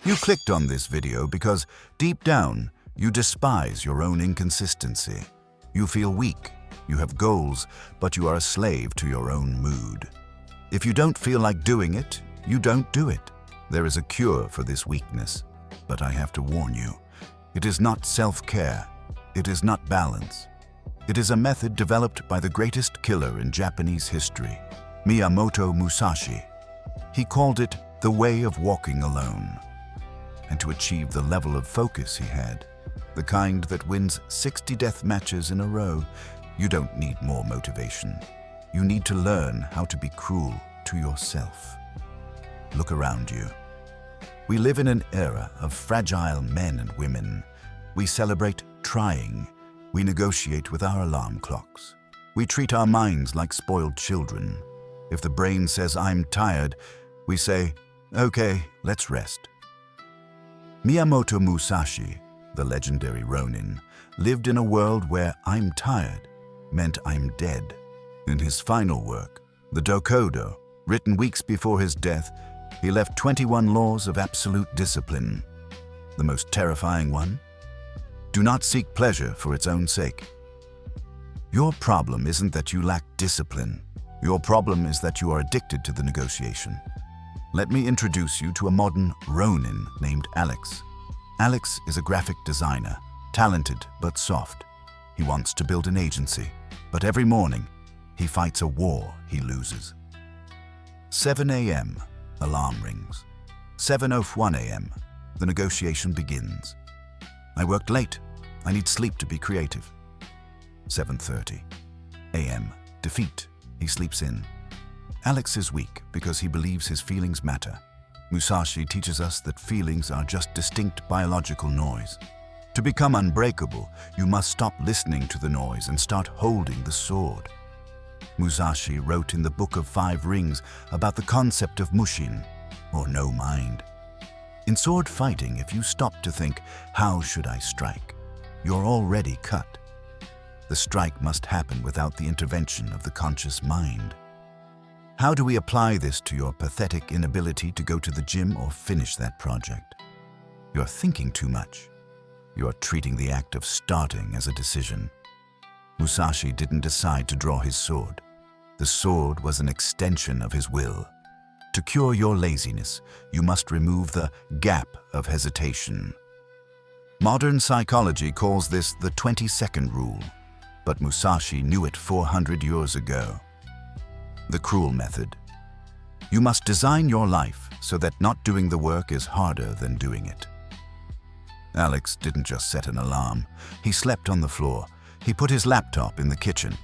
You clicked on this video because, deep down, you despise your own inconsistency. You feel weak, you have goals, but you are a slave to your own mood. If you don't feel like doing it, you don't do it. There is a cure for this weakness, but I have to warn you, it is not self-care, it is not balance. It is a method developed by the greatest killer in Japanese history, Miyamoto Musashi. He called it the way of walking alone. And to achieve the level of focus he had, the kind that wins 60 death matches in a row, you don't need more motivation. You need to learn how to be cruel to yourself. Look around you. We live in an era of fragile men and women. We celebrate trying. We negotiate with our alarm clocks. We treat our minds like spoiled children. If the brain says, "I'm tired," we say, "Okay, let's rest." Miyamoto Musashi, the legendary Ronin, lived in a world where "I'm tired" meant "I'm dead." In his final work, the Decode, written weeks before his death, he left 21 laws of absolute discipline. The most terrifying one? Do not seek pleasure for its own sake. Your problem isn't that you lack discipline. Your problem is that you are addicted to the negotiation. Let me introduce you to a modern Ronin named Alex. Alex is a graphic designer, talented but soft. He wants to build an agency, but every morning he fights a war he loses. 7 a.m. Alarm rings. 7:01 a.m. The negotiation begins. I worked late. I need sleep to be creative. 7:30 a.m. Defeat. He sleeps in. Alex is weak because he believes his feelings matter. Musashi teaches us that feelings are just distinct biological noise. To become unbreakable, you must stop listening to the noise and start holding the sword. Musashi wrote in the Book of Five Rings about the concept of mushin, or no mind. In sword fighting, if you stop to think, "How should I strike?" you're already cut. The strike must happen without the intervention of the conscious mind. How do we apply this to your pathetic inability to go to the gym or finish that project? You're thinking too much. You're treating the act of starting as a decision. Musashi didn't decide to draw his sword. The sword was an extension of his will. To cure your laziness, you must remove the gap of hesitation. Modern psychology calls this the 20-second rule, but Musashi knew it 400 years ago. The cruel method. You must design your life so that not doing the work is harder than doing it. Alex didn't just set an alarm. He slept on the floor. He put his laptop in the kitchen.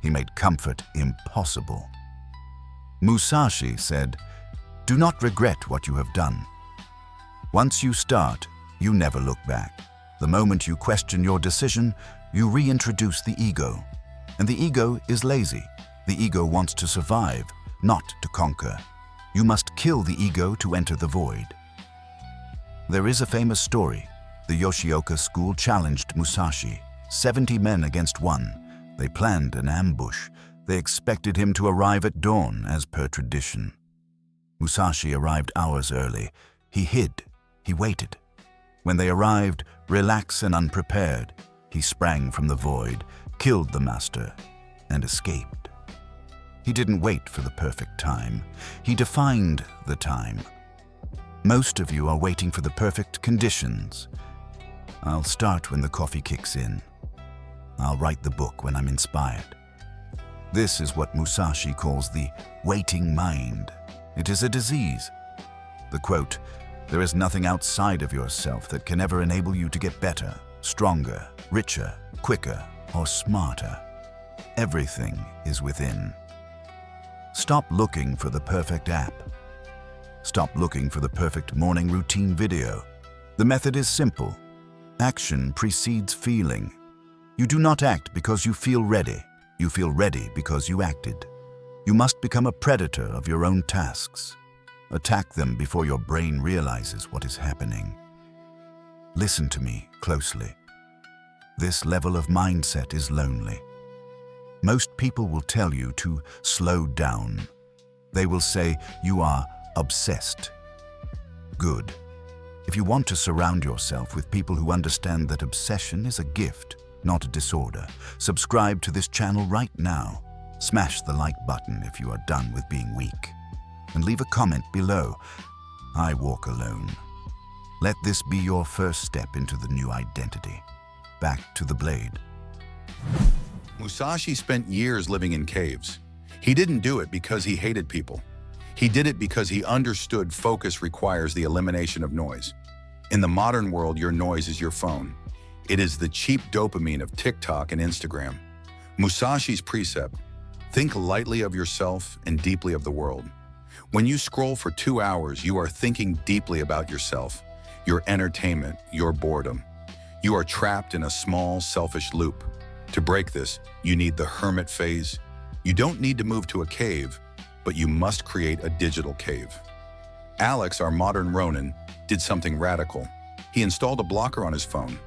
He made comfort impossible. Musashi said, "Do not regret what you have done. Once you start, you never look back. The moment you question your decision, you reintroduce the ego. And the ego is lazy. The ego wants to survive, not to conquer. You must kill the ego to enter the void." There is a famous story. The Yoshioka school challenged Musashi, 70 men against one. They planned an ambush. They expected him to arrive at dawn, as per tradition. Musashi arrived hours early. He hid. He waited. When they arrived, relaxed and unprepared, he sprang from the void, killed the master, and escaped. He didn't wait for the perfect time. He defined the time. Most of you are waiting for the perfect conditions. I'll start when the coffee kicks in. I'll write the book when I'm inspired. This is what Musashi calls the waiting mind. It is a disease. The quote, "There is nothing outside of yourself that can ever enable you to get better, stronger, richer, quicker, or smarter. Everything is within." Stop looking for the perfect app. Stop looking for the perfect morning routine video. The method is simple. Action precedes feeling. You do not act because you feel ready. You feel ready because you acted. You must become a predator of your own tasks. Attack them before your brain realizes what is happening. Listen to me closely. This level of mindset is lonely. Most people will tell you to slow down. They will say you are obsessed. Good. If you want to surround yourself with people who understand that obsession is a gift, not a disorder, subscribe to this channel right now. Smash the like button if you are done with being weak. And leave a comment below. I walk alone. Let this be your first step into the new identity. Back to the blade. Musashi spent years living in caves. He didn't do it because he hated people. He did it because he understood focus requires the elimination of noise. In the modern world, your noise is your phone. It is the cheap dopamine of TikTok and Instagram. Musashi's precept: think lightly of yourself and deeply of the world. When you scroll for 2 hours, you are thinking deeply about yourself, your entertainment, your boredom. You are trapped in a small, selfish loop. To break this, you need the hermit phase. You don't need to move to a cave, but you must create a digital cave. Alex, our modern Ronin, did something radical. He installed a blocker on his phone.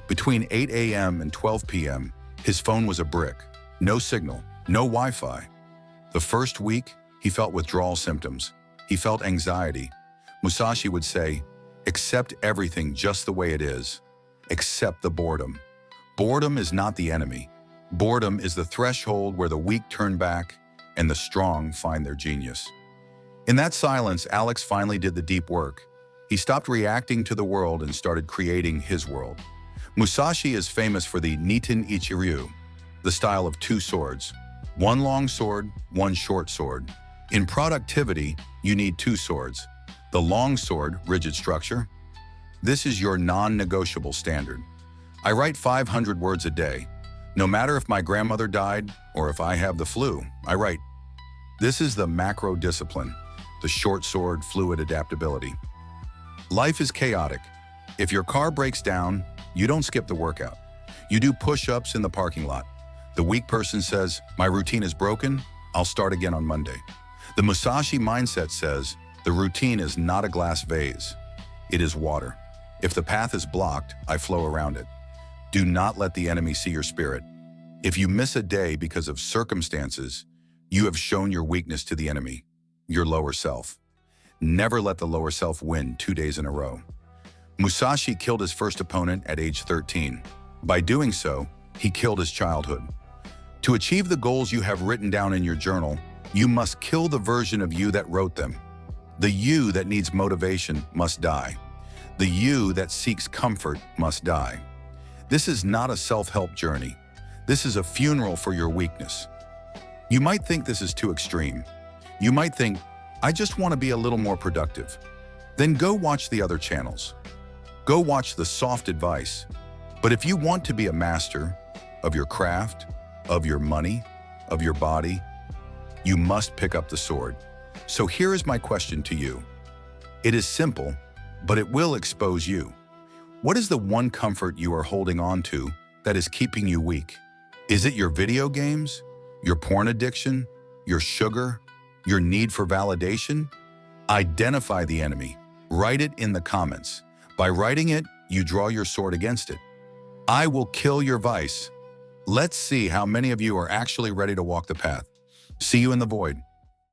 Between 8 a.m. and 12 p.m., his phone was a brick. No signal, no Wi-Fi. The first week, he felt withdrawal symptoms. He felt anxiety. Musashi would say, accept everything just the way it is. Accept the boredom. Boredom is not the enemy. Boredom is the threshold where the weak turn back and the strong find their genius. In that silence, Alex finally did the deep work. He stopped reacting to the world and started creating his world. Musashi is famous for the Nitin Ichiryu, the style of 2 swords. 1 long sword, 1 short sword. In productivity, you need 2 swords. The long sword, rigid structure. This is your non-negotiable standard. I write 500 words a day. No matter if my grandmother died or if I have the flu, I write. This is the macro discipline, the short sword, fluid adaptability. Life is chaotic. If your car breaks down, you don't skip the workout. You do push-ups in the parking lot. The weak person says, my routine is broken, I'll start again on Monday. The Musashi mindset says, the routine is not a glass vase. It is water. If the path is blocked, I flow around it. Do not let the enemy see your spirit. If you miss a day because of circumstances, you have shown your weakness to the enemy, your lower self. Never let the lower self win 2 days in a row. Musashi killed his first opponent at age 13. By doing so, he killed his childhood. To achieve the goals you have written down in your journal, you must kill the version of you that wrote them. The you that needs motivation must die. The you that seeks comfort must die. This is not a self-help journey. This is a funeral for your weakness. You might think this is too extreme. You might think, I just want to be a little more productive. Then go watch the other channels. Go watch the soft advice. But if you want to be a master of your craft, of your money, of your body, you must pick up the sword. So here is my question to you. It is simple, but it will expose you. What is the one comfort you are holding on to that is keeping you weak? Is it your video games, your porn addiction, your sugar, your need for validation? Identify the enemy. Write it in the comments. By writing it, you draw your sword against it. I will kill your vice. Let's see how many of you are actually ready to walk the path. See you in the void.